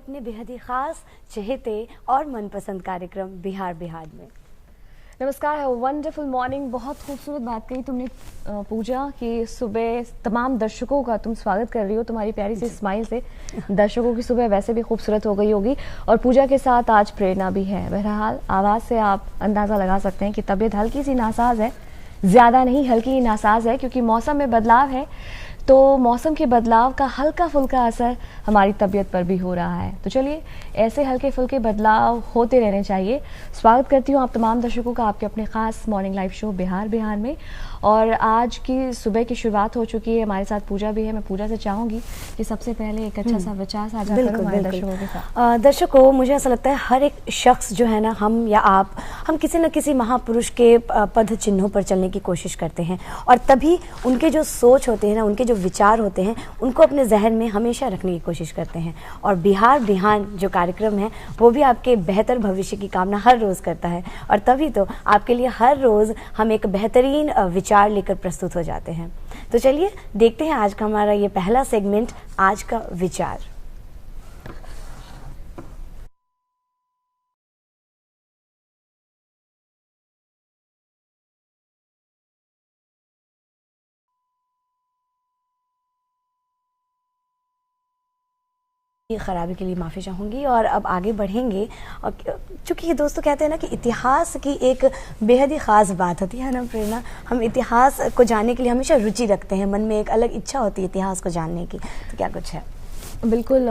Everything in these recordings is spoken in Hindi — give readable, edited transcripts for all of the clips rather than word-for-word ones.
अपने बेहद ही खास, चहेते और मनपसंद कार्यक्रम बिहार बिहार में। नमस्कार है, वंडरफुल मॉर्निंग। बहुत खूबसूरत बात कही तुमने पूजा कि सुबह तमाम दर्शकों का तुम स्वागत कर रही हो तुम्हारी प्यारी सी स्माइल से। दर्शकों की सुबह वैसे भी खूबसूरत हो गई होगी और पूजा के साथ आज प्रेरणा भी है। बहरहाल आवाज़ से आप अंदाज़ा लगा सकते हैं कि तबीयत हल्की सी नासाज है, ज़्यादा नहीं हल्की नासाज है, क्योंकि मौसम में बदलाव है तो मौसम के बदलाव का हल्का फुल्का असर हमारी तबीयत पर भी हो रहा है। तो चलिए ऐसे हल्के फुल्के बदलाव होते रहने चाहिए। स्वागत करती हूँ आप तमाम दर्शकों का आपके अपने खास morning live show Bihar Bihar में। और आज की सुबह की शुरुआत हो चुकी है, हमारे साथ पूजा भी है। मैं पूजा से चाहूँगी कि सबसे पहले एक अच्छा सा विचार साझा करो हमारे दर्शकों के साथ। दर्शकों, मुझे ऐसा लगता है हर एक शख्स जो है ना, हम या आप, हम किसी न किसी महापुरुष के पद चिन्हों पर चलने की कोशिश करते हैं और तभी उनके जो सोच होते हैं ना, उनके जो विचार होते हैं, उनको अपने जहन में हमेशा रखने की कोशिश करते हैं। और बिहार बिहार जो कार्यक्रम है वो भी आपके बेहतर भविष्य की कामना हर रोज़ करता है और तभी तो आपके लिए हर रोज़ हम एक बेहतरीन विचार लेकर प्रस्तुत हो जाते हैं। तो चलिए देखते हैं आज का हमारा ये पहला सेगमेंट, आज का विचार। खराबी के लिए माफ़ी चाहूँगी और अब आगे बढ़ेंगे। और चूँकि ये दोस्तों कहते हैं ना कि इतिहास की एक बेहद ही ख़ास बात होती है ना प्रेरणा, हम इतिहास को जानने के लिए हमेशा रुचि रखते हैं, मन में एक अलग इच्छा होती है इतिहास को जानने की। तो क्या कुछ है? बिल्कुल।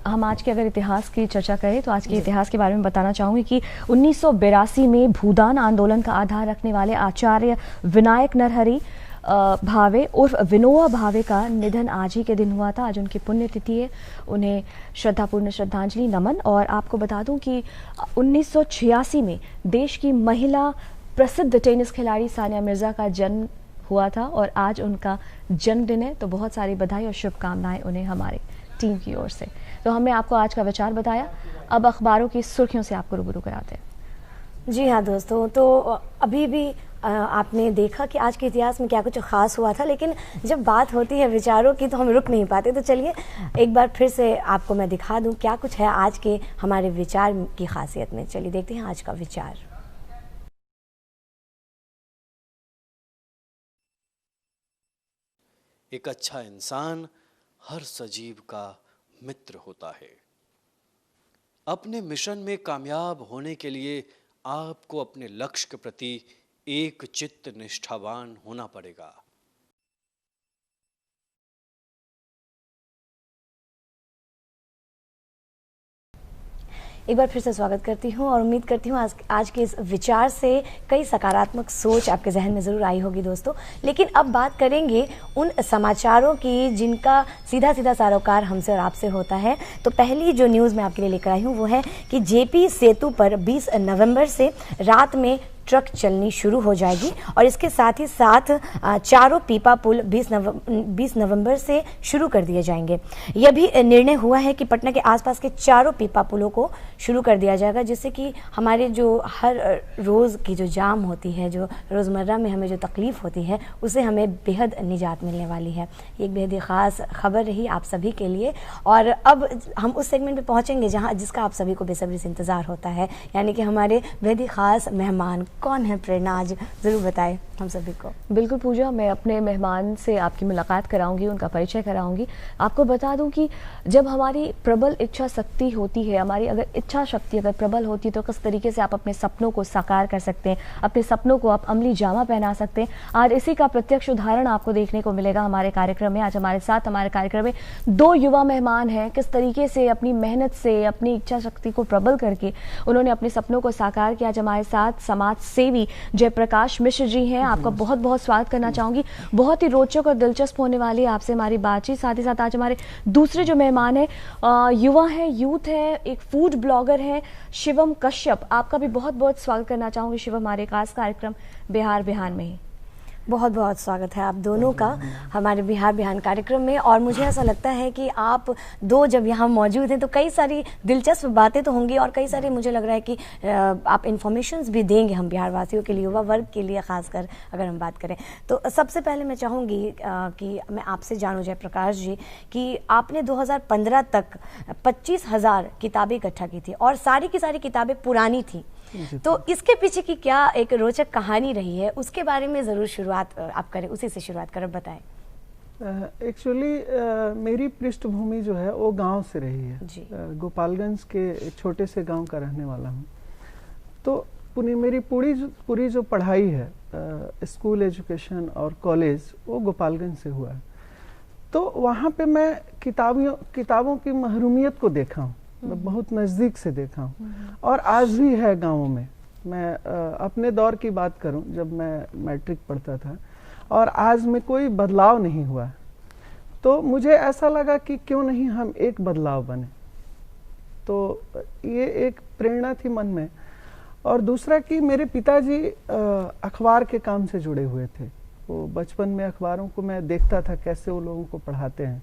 हम आज के अगर इतिहास की चर्चा करें तो आज के इतिहास के बारे में बताना चाहूँगी कि 1982 में भूदान आंदोलन का आधार रखने वाले आचार्य विनायक नरहरि भावे उर्फ विनोबा भावे का निधन आज ही के दिन हुआ था। आज उनकी पुण्यतिथि है, उन्हें श्रद्धापूर्ण श्रद्धांजलि नमन। और आपको बता दूं कि 1986 में देश की महिला प्रसिद्ध टेनिस खिलाड़ी सानिया मिर्ज़ा का जन्म हुआ था और आज उनका जन्मदिन है। तो बहुत सारी बधाई और शुभकामनाएं उन्हें हमारे टीम की ओर से। तो हमने आपको आज का विचार बताया, अब अखबारों की सुर्खियों से आपको रूबरू कराते हैं। जी हाँ दोस्तों, तो अभी भी आपने देखा कि आज के इतिहास में क्या कुछ खास हुआ था, लेकिन जब बात होती है विचारों की तो हम रुक नहीं पाते। तो चलिए एक बार फिर से आपको मैं दिखा दूं क्या कुछ है आज के हमारे विचार की खासियत में। चलिए देखते हैं आज का विचार। एक अच्छा इंसान हर सजीव का मित्र होता है। अपने मिशन में कामयाब होने के लिए आपको अपने लक्ष्य के प्रति एक चित्त निष्ठावान होना पड़ेगा। एक बार फिर से स्वागत करती हूँ और उम्मीद करती हूँ आज के इस विचार से कई सकारात्मक सोच आपके जहन में ज़रूर आई होगी दोस्तों। लेकिन अब बात करेंगे उन समाचारों की जिनका सीधा सीधा सरोकार हमसे और आपसे होता है। तो पहली जो न्यूज़ मैं आपके लिए लेकर आई हूँ वो है कि जेपी सेतु पर 20 नवंबर से रात में ट्रक चलनी शुरू हो जाएगी और इसके साथ ही साथ चारों पीपा पुल 20 नवंबर से शुरू कर दिए जाएंगे। यह भी निर्णय हुआ है कि पटना के आसपास के चारों पीपा पुलों को शुरू कर दिया जाएगा, जिससे कि हमारे जो हर रोज़ की जो जाम होती है, जो रोज़मर्रा में हमें जो तकलीफ़ होती है, उसे हमें बेहद निजात मिलने वाली है। एक बेहद ही ख़ास खबर रही आप सभी के लिए। और अब हम उस सेगमेंट में पहुँचेंगे जिसका आप सभी को बेसब्री से इंतज़ार होता है, यानी कि हमारे बेहद ही ख़ास मेहमान कौन है प्रेरणा, आज ज़रूर बताएं हम सभी को। बिल्कुल पूजा, मैं अपने मेहमान से आपकी मुलाकात कराऊंगी, उनका परिचय कराऊंगी। आपको बता दूं कि जब हमारी प्रबल इच्छा शक्ति होती है, हमारी अगर इच्छा शक्ति अगर प्रबल होती है तो किस तरीके से आप अपने सपनों को साकार कर सकते हैं, अपने सपनों को आप अमली जामा पहना सकते हैं। आज इसी का प्रत्यक्ष उदाहरण आपको देखने को मिलेगा हमारे कार्यक्रम में। आज हमारे साथ हमारे कार्यक्रम में 2 युवा मेहमान हैं, किस तरीके से अपनी मेहनत से अपनी इच्छा शक्ति को प्रबल करके उन्होंने अपने सपनों को साकार किया। आज हमारे साथ समाज सेवी जयप्रकाश मिश्र जी हैं, आपका बहुत बहुत स्वागत करना चाहूंगी। बहुत ही रोचक और दिलचस्प होने वाली आपसे हमारी बातचीत। साथ ही साथ आज हमारे दूसरे जो मेहमान हैं युवा हैं, यूथ हैं, एक फूड ब्लॉगर हैं, शिवम कश्यप। आपका भी बहुत बहुत स्वागत करना चाहूंगी शिवम, हमारे खास कार्यक्रम बिहार बिहार में ही। बहुत बहुत स्वागत है आप दोनों का हमारे बिहार बिहान कार्यक्रम में। और मुझे ऐसा लगता है कि आप दो जब यहाँ मौजूद हैं तो कई सारी दिलचस्प बातें तो होंगी और कई सारी मुझे लग रहा है कि आप इन्फॉर्मेशंस भी देंगे हम बिहार वासियों के लिए, युवा वर्ग के लिए खासकर अगर हम बात करें। तो सबसे पहले मैं चाहूँगी कि मैं आपसे जानूँ जयप्रकाश जी कि आपने 2015 तक 25,000 किताबें इकट्ठा की थी और सारी की सारी किताबें पुरानी थी। तो इसके पीछे की क्या एक रोचक कहानी रही है, उसके बारे में जरूर शुरुआत आप करें, उसी से शुरुआत करें, बताएं। एक्चुअली मेरी पृष्ठभूमि जो है वो गांव से रही है। गोपालगंज के छोटे से गांव का रहने वाला हूं। तो मेरी पूरी जो पढ़ाई है, स्कूल एजुकेशन और कॉलेज, वो गोपालगंज से हुआ है। तो वहाँ पे मैं किताबों की महरूमियत को देखा हूँ, मैं बहुत नज़दीक से देखा हूँ और आज भी है गाँवों में। मैं अपने दौर की बात करूं, जब मैं मैट्रिक पढ़ता था और आज में कोई बदलाव नहीं हुआ, तो मुझे ऐसा लगा कि क्यों नहीं हम एक बदलाव बने। तो ये एक प्रेरणा थी मन में। और दूसरा कि मेरे पिताजी अखबार के काम से जुड़े हुए थे। वो बचपन में अखबारों को मैं देखता था कैसे वो लोगों को पढ़ाते हैं।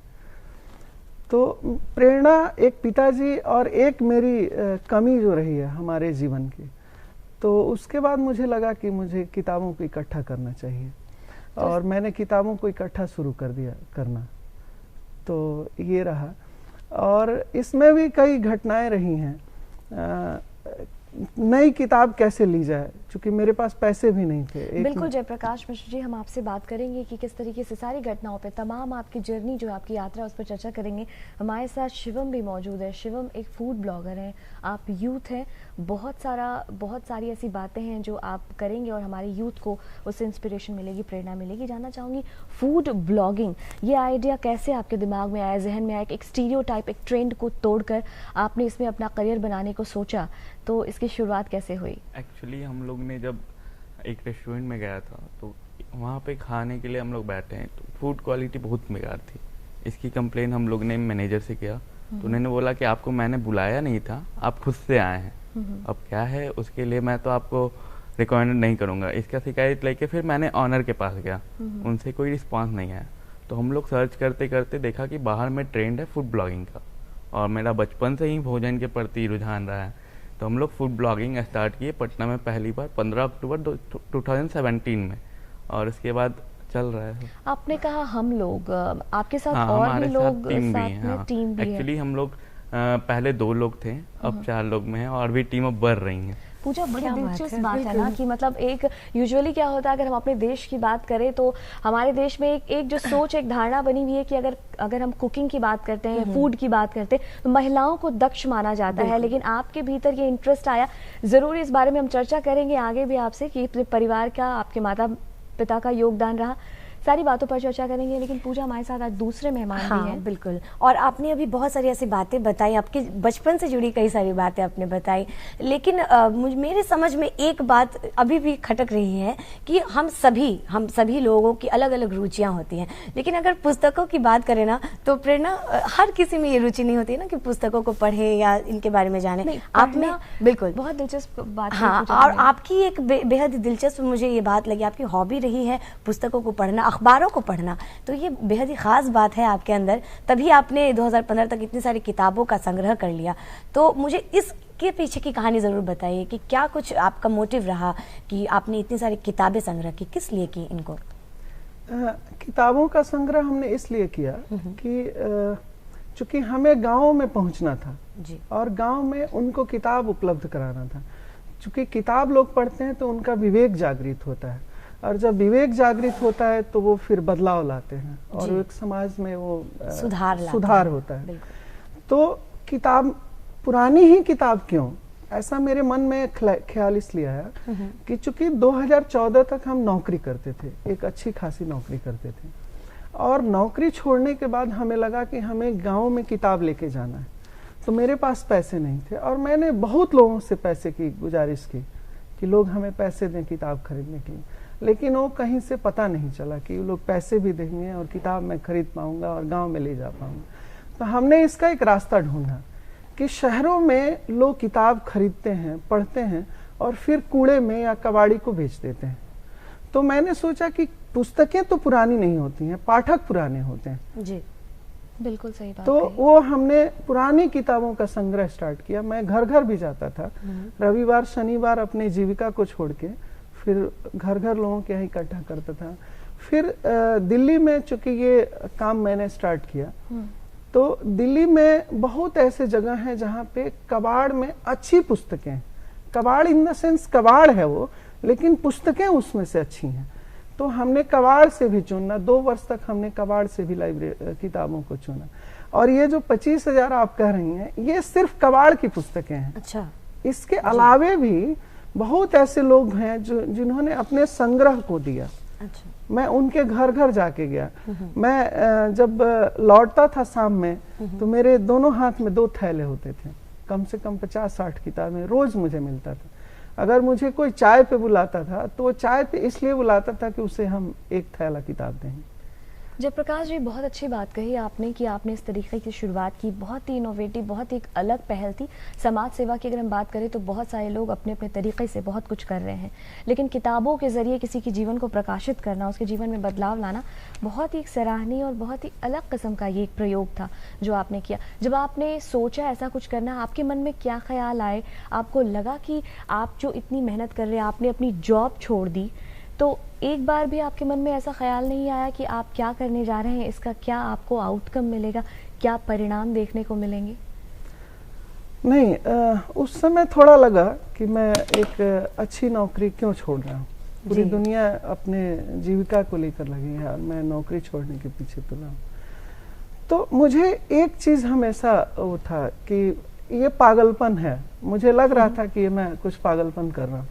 तो प्रेरणा एक पिताजी और एक मेरी कमी जो रही है हमारे जीवन की, तो उसके बाद मुझे लगा कि मुझे किताबों को इकट्ठा करना चाहिए और मैंने किताबों को इकट्ठा शुरू कर दिया करना। तो ये रहा और इसमें भी कई घटनाएं रही हैं। नई किताब कैसे ली जाए, क्योंकि मेरे पास पैसे भी नहीं थे। बिल्कुल जयप्रकाश मिश्र जी, हम आपसे बात करेंगे कि किस तरीके से सारी घटनाओं पे, तमाम आपकी जर्नी जो आपकी यात्रा, उस पर चर्चा करेंगे। हमारे साथ शिवम भी मौजूद है। शिवम एक फूड ब्लॉगर हैं, आप यूथ हैं, बहुत सारी ऐसी बातें हैं जो आप करेंगे और हमारे यूथ को उससे इंस्पिरेशन मिलेगी, प्रेरणा मिलेगी। जानना चाहूँगी फूड ब्लॉगिंग, ये आइडिया कैसे आपके दिमाग में आया, जहन में आया, एक स्टीरियोटाइप, एक ट्रेंड को तोड़कर आपने इसमें अपना करियर बनाने को सोचा, तो इसकी शुरुआत कैसे हुई? एक्चुअली हम लोग ने जब एक रेस्टोरेंट में गया था तो वहाँ पे खाने के लिए हम लोग बैठे हैं, तो फूड क्वालिटी बहुत बेकार थी। इसकी कंप्लेन हम लोग ने मैनेजर से किया, तो उन्होंने बोला कि आपको मैंने बुलाया नहीं था, आप खुद से आए हैं। अब क्या है, उसके लिए मैं तो आपको रिकमेंड नहीं करूँगा। इसका शिकायत लेके फिर मैंने ऑनर के पास गया, उनसे कोई रिस्पॉन्स नहीं आया। तो हम लोग सर्च करते करते देखा कि बाहर में ट्रेंड है फूड ब्लॉगिंग का, और मेरा बचपन से ही भोजन के प्रति रुझान रहा है। तो हम लोग फूड ब्लॉगिंग स्टार्ट किए पटना में पहली बार 15 अक्टूबर 2017 में, और इसके बाद चल रहा है। आपने कहा हम लोग, आपके साथ और भी लोग साथ टीम भी है? एक्चुअली हम लोग पहले 2 लोग थे, अब 4 लोग में हैं और भी टीम अब बढ़ रही हैं। पूजा, बड़ी दिलचस्प बात है ना कि मतलब एक यूजुअली क्या होता है, अगर हम अपने देश की बात करें तो हमारे देश में एक जो सोच, एक धारणा बनी हुई है कि अगर हम कुकिंग की बात करते हैं, फूड की बात करते हैं, तो महिलाओं को दक्ष माना जाता है। लेकिन आपके भीतर ये इंटरेस्ट आया, जरूर इस बारे में हम चर्चा करेंगे आगे भी आपसे कि परिवार का, आपके माता पिता का योगदान रहा, सारी बातों पर चर्चा करेंगे। लेकिन पूजा, हमारे साथ आज दूसरे मेहमान भी हैं। बिल्कुल, और आपने अभी बहुत सारी ऐसी बातें बताई, आपके बचपन से जुड़ी कई सारी बातें आपने बताई, लेकिन मेरे समझ में एक बात अभी भी खटक रही है कि हम सभी लोगों की अलग अलग रुचियां होती हैं। लेकिन अगर पुस्तकों की बात करें ना, तो प्रेरणा, हर किसी में ये रुचि नहीं होती है ना कि पुस्तकों को पढ़े या इनके बारे में जाने। आप में बिल्कुल बहुत दिलचस्प बात। हाँ, और आपकी एक बेहद दिलचस्प मुझे ये बात लगी, आपकी हॉबी रही है पुस्तकों को पढ़ना, अखबारों को पढ़ना। तो ये बेहद ही खास बात है आपके अंदर, तभी आपने 2015 तक इतनी सारी किताबों का संग्रह कर लिया। तो मुझे इसके पीछे की कहानी जरूर बताइए कि क्या कुछ आपका मोटिव रहा कि आपने इतनी सारी किताबें संग्रह की, किस लिए की इनको? किताबों का संग्रह हमने इसलिए किया कि चूंकि हमें गाँव में पहुंचना था जी, और गाँव में उनको किताब उपलब्ध कराना था। चूंकि किताब लोग पढ़ते हैं तो उनका विवेक जागृत होता है, और जब विवेक जागृत होता है तो वो फिर बदलाव लाते हैं और एक समाज में वो सुधार होता है। तो किताब, पुरानी ही किताब क्यों, ऐसा मेरे मन में ख्याल इसलिए आया कि चूंकि 2014 तक हम नौकरी करते थे, एक अच्छी खासी नौकरी करते थे, और नौकरी छोड़ने के बाद हमें लगा कि हमें गाँव में किताब लेके जाना है। तो मेरे पास पैसे नहीं थे और मैंने बहुत लोगों से पैसे की गुजारिश की कि लोग हमें पैसे दें किताब खरीदने के लिए, लेकिन वो कहीं से पता नहीं चला कि वो लोग पैसे भी देंगे और किताब मैं खरीद पाऊंगा और गांव में ले जा पाऊंगा। तो हमने इसका एक रास्ता ढूंढा कि शहरों में लोग किताब खरीदते हैं, पढ़ते हैं और फिर कूड़े में या कबाड़ी को बेच देते हैं। तो मैंने सोचा कि पुस्तकें तो पुरानी नहीं होती हैं, पाठक पुराने होते हैं। जी, बिल्कुल सही बात तो कही। वो हमने पुरानी किताबों का संग्रह स्टार्ट किया। मैं घर घर भी जाता था, रविवार शनिवार अपनी जीविका को छोड़ के फिर घर घर लोगों के यहाँ इकट्ठा करता था। फिर दिल्ली में चूंकि ये काम मैंने स्टार्ट किया, तो दिल्ली में बहुत ऐसे जगह हैं जहाँ पे कबाड़ में अच्छी पुस्तकें, कबाड़ इन द सेंस कबाड़ है वो, लेकिन पुस्तकें उसमें से अच्छी हैं। तो हमने कबाड़ से भी चुनना, 2 वर्ष तक हमने कबाड़ से भी लाइब्रेरी किताबों को चुना। और ये जो 25,000 आप कह रही हैं, ये सिर्फ कबाड़ की पुस्तकें हैं। अच्छा, इसके अलावे भी बहुत ऐसे लोग हैं जो जिन्होंने अपने संग्रह को दिया। अच्छा, मैं उनके घर घर जाके गया। मैं जब लौटता था शाम में, तो मेरे दोनों हाथ में 2 थैले होते थे, कम से कम 50-60 किताबें रोज मुझे मिलता था। अगर मुझे कोई चाय पे बुलाता था तो वो चाय पे इसलिए बुलाता था कि उसे हम एक थैला किताब देंगे। जयप्रकाश जी, बहुत अच्छी बात कही आपने कि आपने इस तरीके की शुरुआत की, बहुत ही इनोवेटिव, बहुत ही एक अलग पहल थी। समाज सेवा की अगर हम बात करें तो बहुत सारे लोग अपने अपने तरीके से बहुत कुछ कर रहे हैं, लेकिन किताबों के जरिए किसी के जीवन को प्रकाशित करना, उसके जीवन में बदलाव लाना बहुत ही सराहनीय और बहुत ही अलग किस्म का ये एक प्रयोग था जो आपने किया। जब आपने सोचा ऐसा कुछ करना, आपके मन में क्या ख्याल आए? आपको लगा कि आप जो इतनी मेहनत कर रहे हैं, आपने अपनी जॉब छोड़ दी, तो एक बार भी आपके मन में ऐसा ख्याल नहीं आया कि आप क्या करने जा रहे हैं, इसका क्या आपको आउटकम मिलेगा, क्या परिणाम देखने को मिलेंगे? नहीं, उस समय थोड़ा लगा कि मैं एक अच्छी नौकरी क्यों छोड़ रहा हूँ। पूरी दुनिया अपने जीविका को लेकर लगी है और मैं नौकरी छोड़ने के पीछे तुला हूँ। तो मुझे एक चीज हमेशा वो था कि ये पागलपन है। मुझे लग रहा था कि मैं कुछ पागलपन कर रहा हूँ,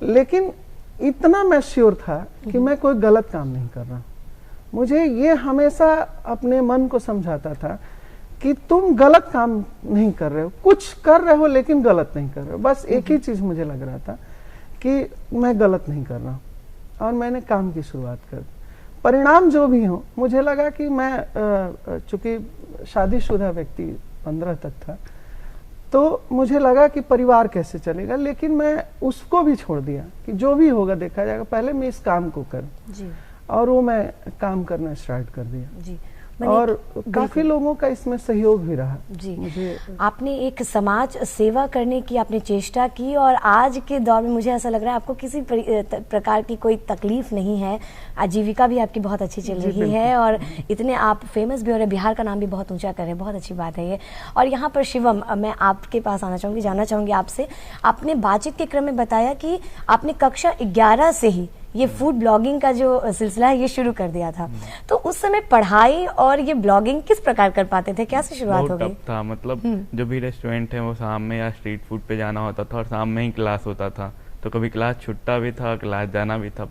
लेकिन इतना मैं श्योर था कि मैं कोई गलत काम नहीं कर रहा। मुझे ये हमेशा अपने मन को समझाता था कि तुम गलत काम नहीं कर रहे हो, कुछ कर रहे हो लेकिन गलत नहीं कर रहे हो। बस एक ही चीज मुझे लग रहा था कि मैं गलत नहीं कर रहा हूँ, और मैंने काम की शुरुआत कर दी। परिणाम जो भी हो, मुझे लगा कि मैं चूंकि शादीशुदा व्यक्ति 15 तक था, तो मुझे लगा कि परिवार कैसे चलेगा, लेकिन मैं उसको भी छोड़ दिया कि जो भी होगा देखा जाएगा, पहले मैं इस काम को करूं। जी, और वो मैं काम करना स्टार्ट कर दिया। जी, और काफी लोगों का इसमें सहयोग भी रहा। जी, मुझे आपने एक समाज सेवा करने की आपने चेष्टा की, और आज के दौर में मुझे ऐसा लग रहा है आपको किसी प्रकार की कोई तकलीफ नहीं है। आजीविका भी आपकी बहुत अच्छी चल रही है, और इतने आप फेमस भी हो रहे हैं, बिहार का नाम भी बहुत ऊंचा कर रहे हैं, बहुत अच्छी बात है ये। और यहाँ पर शिवम, मैं आपके पास आना चाहूँगी, जानना चाहूँगी आपसे, आपने बातचीत के क्रम में बताया कि आपने कक्षा 11 से ही ये फूड ब्लॉगिंग का जो सिलसिला है ये शुरू कर दिया था। तो उस समय पढ़ाई और ये ब्लॉगिंग किस प्रकार कर पाते थे, कैसे शुरुआत हो गई? टफ था, मतलब जो भी रेस्टोरेंट है वो शाम में या स्ट्रीट फूड पे जाना होता था, और शाम में ही क्लास होता था, तो कभी क्लास छुट्टा भी था, क्लास जाना भी था।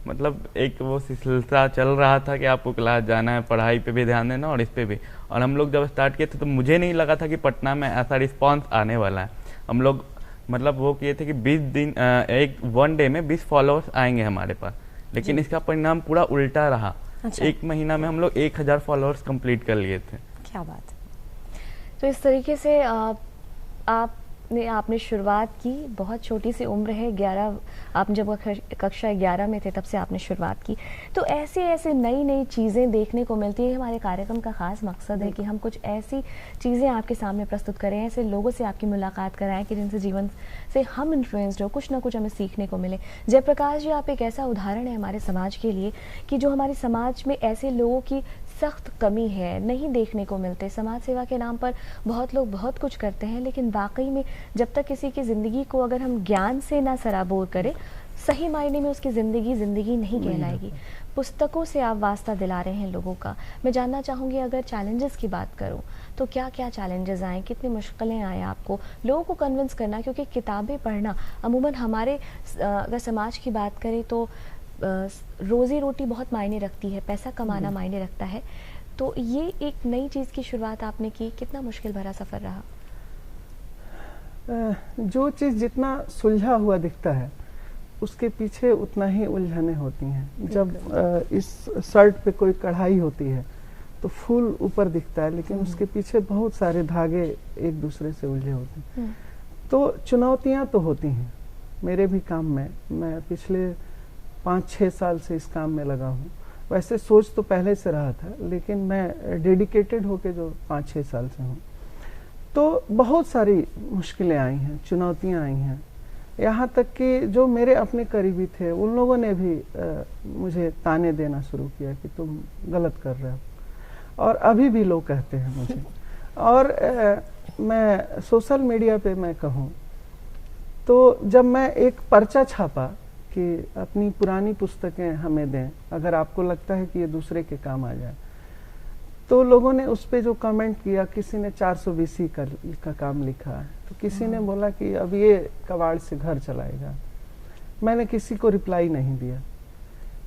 मतलब एक वो सिलसिला चल रहा था कि आपको क्लास जाना है, पढ़ाई पे भी ध्यान देना और इस पे भी। और हम लोग जब स्टार्ट किए थे तो मुझे नहीं लगा था कि पटना में ऐसा रिस्पॉन्स आने वाला है। हम लोग मतलब वो किए थे कि 20 दिन एक 1 डे में 20 फॉलोअर्स आएंगे हमारे पास, लेकिन इसका परिणाम पूरा उल्टा रहा। अच्छा। 1 महीना में हम लोग 1000 फॉलोअर्स कंप्लीट कर लिए थे। क्या बात है। तो इस तरीके से आपने शुरुआत की, बहुत छोटी सी उम्र है, 11, आप जब कक्षा 11 में थे तब से आपने शुरुआत की। तो ऐसे ऐसे नई नई चीज़ें देखने को मिलती है। हमारे कार्यक्रम का खास मकसद है कि हम कुछ ऐसी चीज़ें आपके सामने प्रस्तुत करें, ऐसे लोगों से आपकी मुलाकात कराएं कि जिनसे जीवन से हम इन्फ्लुएंस्ड हो, कुछ ना कुछ हमें सीखने को मिले। जयप्रकाश जी, आप एक ऐसा उदाहरण है हमारे समाज के लिए कि जो हमारे समाज में ऐसे लोगों की सख्त कमी है, नहीं देखने को मिलते। समाज सेवा के नाम पर बहुत लोग बहुत कुछ करते हैं, लेकिन वाकई में जब तक किसी की ज़िंदगी को अगर हम ज्ञान से ना सराबोर करें, सही मायने में उसकी ज़िंदगी नहीं कहलाएगी। पुस्तकों से आप वास्ता दिला रहे हैं लोगों का। मैं जानना चाहूँगी, अगर चैलेंजेस की बात करूँ तो क्या क्या चैलेंजेस आए, कितनी मुश्किलें आए आपको लोगों को कन्विंस करना? क्योंकि किताबें पढ़ना अमूमन हमारे अगर समाज की बात करें तो रोज़ी रोटी बहुत मायने रखती है, पैसा कमाना मायने रखता है। तो ये एक नई चीज़ की शुरुआत आपने की, कितना मुश्किल भरा सफ़र रहा? जो चीज़ जितना सुलझा हुआ दिखता है उसके पीछे उतना ही उलझने होती हैं। जब इस शर्ट पे कोई कढ़ाई होती है तो फूल ऊपर दिखता है, लेकिन उसके पीछे बहुत सारे धागे एक दूसरे से उलझे होते हैं। तो चुनौतियां तो होती हैं मेरे भी काम में। मैं पिछले 5-6 साल से इस काम में लगा हूँ। वैसे सोच तो पहले से रहा था, लेकिन मैं डेडिकेटेड होके जो 5-6 साल से हूँ, तो बहुत सारी मुश्किलें आई हैं, चुनौतियाँ आई हैं। यहाँ तक कि जो मेरे अपने करीबी थे उन लोगों ने भी मुझे ताने देना शुरू किया कि तुम गलत कर रहे हो, और अभी भी लोग कहते हैं मुझे। और मैं सोशल मीडिया पे मैं कहूँ तो जब मैं एक पर्चा छापा कि अपनी पुरानी पुस्तकें हमें दें अगर आपको लगता है कि ये दूसरे के काम आ जाए, तो लोगों ने उस पे जो कमेंट किया, किसी ने 420 का काम लिखा है, तो किसी ने बोला कि अब ये कबाड़ से घर चलाएगा। मैंने किसी को रिप्लाई नहीं दिया।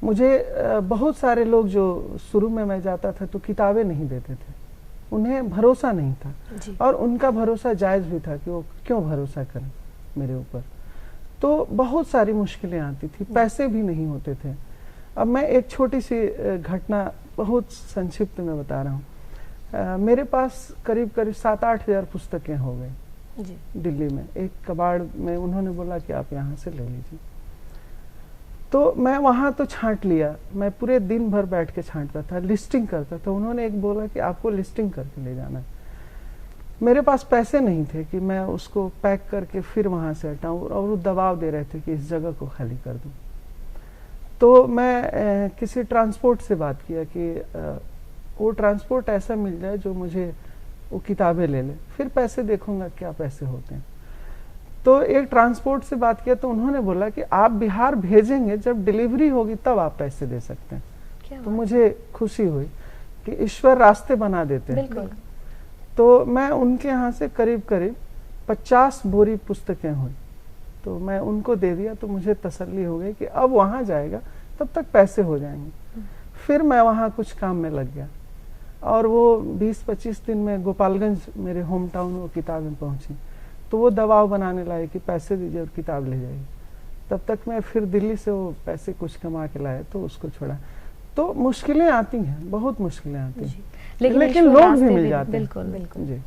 मुझे बहुत सारे लोग जो शुरू में मैं जाता था तो किताबें नहीं देते थे, उन्हें भरोसा नहीं था, और उनका भरोसा जायज़ भी था कि वो क्यों भरोसा करें मेरे ऊपर। तो बहुत सारी मुश्किलें आती थी, पैसे भी नहीं होते थे। अब मैं एक छोटी सी घटना बहुत संक्षिप्त में बता रहा हूँ। मेरे पास करीब 7-8 हज़ार पुस्तकें हो गई दिल्ली में। एक कबाड़ में उन्होंने बोला कि आप यहाँ से ले लीजिए, तो मैं वहाँ तो छांट लिया। मैं पूरे दिन भर बैठ के छांटता था, लिस्टिंग करता था। उन्होंने एक बोला कि आपको लिस्टिंग करके ले जाना है। मेरे पास पैसे नहीं थे कि मैं उसको पैक करके फिर वहाँ से हटाऊँ, और वो दबाव दे रहे थे कि इस जगह को खाली कर दूँ। तो मैं किसी ट्रांसपोर्ट से बात किया कि वो ट्रांसपोर्ट ऐसा मिल जाए जो मुझे वो किताबें ले ले, फिर पैसे देखूंगा क्या पैसे होते हैं। तो एक ट्रांसपोर्ट से बात किया तो उन्होंने बोला कि आप बिहार भेजेंगे, जब डिलीवरी होगी तब आप पैसे दे सकते हैं। तो मुझे खुशी हुई कि ईश्वर रास्ते बना देते हैं। तो मैं उनके यहाँ से करीब 50 बोरी पुस्तकें हुई, तो मैं उनको दे दिया। तो मुझे तसल्ली हो गई कि अब वहाँ जाएगा तब तक पैसे हो जाएंगे। फिर मैं वहाँ कुछ काम में लग गया, और वो 20-25 दिन में गोपालगंज मेरे होम टाउन वो किताबें पहुँची। तो वो दबाव बनाने लगे कि पैसे दीजिए और किताब ले जाइए। तब तक मैं फिर दिल्ली से वो पैसे कुछ कमा के लाया, तो उसको छोड़ा। तो मुश्किलें आती हैं, बहुत मुश्किलें आती हैं, लेकिन लोग भी मिल जाते हैं। बिल्कुल बिल्कुल जी।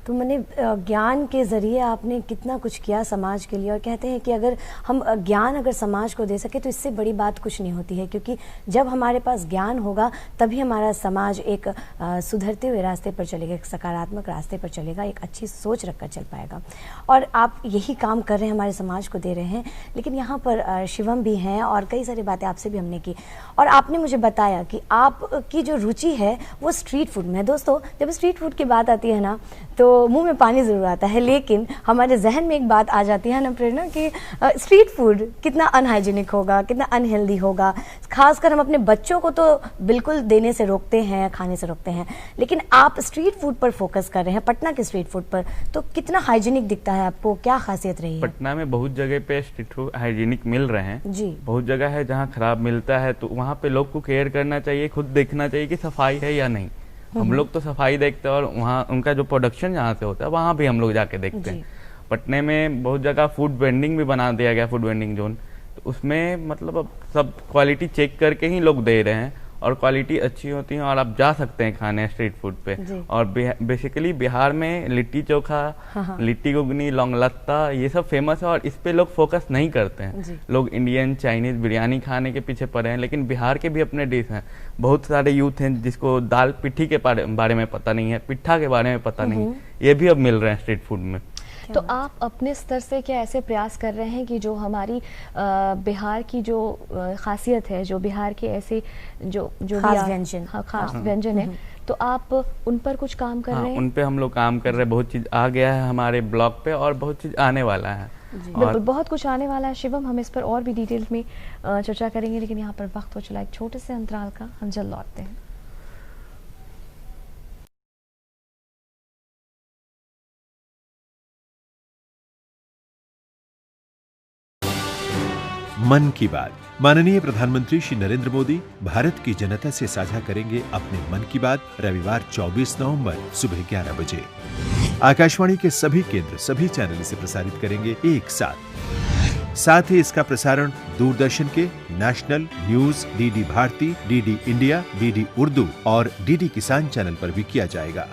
तो मैंने ज्ञान के ज़रिए आपने कितना कुछ किया समाज के लिए, और कहते हैं कि अगर हम ज्ञान अगर समाज को दे सके तो इससे बड़ी बात कुछ नहीं होती है, क्योंकि जब हमारे पास ज्ञान होगा तभी हमारा समाज एक सुधरते हुए रास्ते पर चलेगा, एक सकारात्मक रास्ते पर चलेगा, एक अच्छी सोच रखकर चल पाएगा। और आप यही काम कर रहे हैं, हमारे समाज को दे रहे हैं। लेकिन यहाँ पर शिवम भी हैं और कई सारी बातें आपसे भी हमने की, और आपने मुझे बताया कि आपकी जो रुचि है वो स्ट्रीट फूड में है। दोस्तों, जब स्ट्रीट फूड की बात आती है ना तो मुंह में पानी जरूर आता है, लेकिन हमारे जहन में एक बात आ जाती है ना प्रेरणा कि स्ट्रीट फूड कितना अनहाइजीनिक होगा, कितना अनहेल्दी होगा। खासकर हम अपने बच्चों को तो बिल्कुल देने से रोकते हैं, खाने से रोकते हैं, लेकिन आप स्ट्रीट फूड पर फोकस कर रहे हैं, पटना के स्ट्रीट फूड पर। तो कितना हाइजीनिक दिखता है आपको, क्या खासियत रही है? पटना में बहुत जगह पे स्ट्रीट फूड हाइजीनिक मिल रहे हैं जी। बहुत जगह है जहाँ खराब मिलता है, तो वहाँ पे लोग को केयर करना चाहिए, खुद देखना चाहिए कि सफाई है या नहीं। हम लोग तो सफाई देखते हैं, और वहाँ उनका जो प्रोडक्शन जहाँ से होता है वहाँ भी हम लोग जाके देखते हैं। पटने में बहुत जगह फूड वेंडिंग भी बना दिया गया, फूड वेंडिंग जोन, तो उसमें मतलब अब सब क्वालिटी चेक करके ही लोग दे रहे हैं, और क्वालिटी अच्छी होती है, और आप जा सकते हैं खाने स्ट्रीट फूड पे। और बेसिकली बिहार में लिट्टी चोखा, लिट्टी घुगनी, लौंग लत्ता, ये सब फेमस है, और इस पे लोग फोकस नहीं करते हैं। लोग इंडियन, चाइनीज, बिरयानी खाने के पीछे पड़े हैं, लेकिन बिहार के भी अपने डिश हैं। बहुत सारे यूथ हैं जिसको दाल पिट्ठी के बारे में पता नहीं है, पिट्ठा के बारे में पता नहीं, ये भी अब मिल रहे हैं स्ट्रीट फूड में। तो आप अपने स्तर से क्या ऐसे प्रयास कर रहे हैं कि जो हमारी बिहार की जो खासियत है, जो बिहार के ऐसे जो खास व्यंजन, खास व्यंजन है, तो आप उन पर कुछ काम कर रहे हैं? उन पे हम लोग काम कर रहे हैं। बहुत चीज आ गया है हमारे ब्लॉग पे, और बहुत चीज आने वाला है। बिल्कुल, बहुत कुछ आने वाला है शिवम। हम इस पर और भी डिटेल में चर्चा करेंगे, लेकिन यहाँ पर वक्त हो चला एक छोटे से अंतराल का। हम जल्द लौटते हैं। मन की बात। माननीय प्रधानमंत्री श्री नरेंद्र मोदी भारत की जनता से साझा करेंगे अपने मन की बात रविवार 24 नवंबर सुबह 11 बजे। आकाशवाणी के सभी केंद्र, सभी चैनल इसे प्रसारित करेंगे एक साथ ही इसका प्रसारण दूरदर्शन के national news, DD Bharati, DD India, DD Urdu और डीडी किसान चैनल पर भी किया जाएगा।